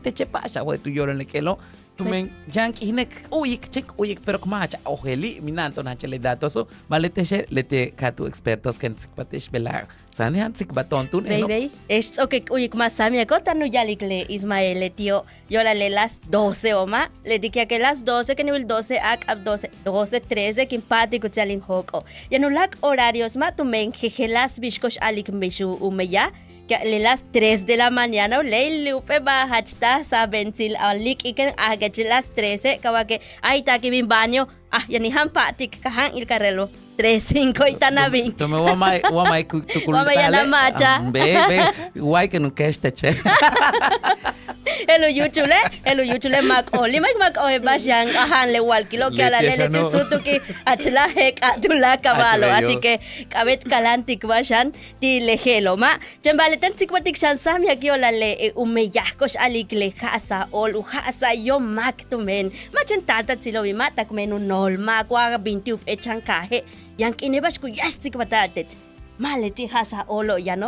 te chepasha, güey, tú lloras en el kelo. Tú me yankee hinek uyik pero como hacha ojeli minanto nacha le datos so vale le te katu expertos que sikpatish belar sani han sikbaton tú no Baby, es okay, uyik más samia kota no yalik le Ismael le tío yo la le las 12 o más le dije que las 12 que nivel 12 ab 12 12 13 que empático chalin hoko ya no lak horarios ma tu men jejelas bishkosh alik mishu umeya que le las 3 de la mañana le lupe bajachta sa bentil alik iken agach las 13 kawa que ay ta que bin baño ya ni han patik kahan il carrelo 3-5 y tanabing tu me wamai tu Wamay na macha. Be guay que no cash te che Hello YouTube mak oli mak oe basyang ahan le wal kilo que ala le sutu ki achla hek atula caballo así que kabet kalantik basyan ti lehelo ma chembaletan sikwatik shan samya ki ola le umeyakos alik le khasa ol uhasa yo mak tumen machan tartat silo mata kumenu nol ma kwa binti echan kahe yang kini bas ku yastik batatet maleti hasa olo ya no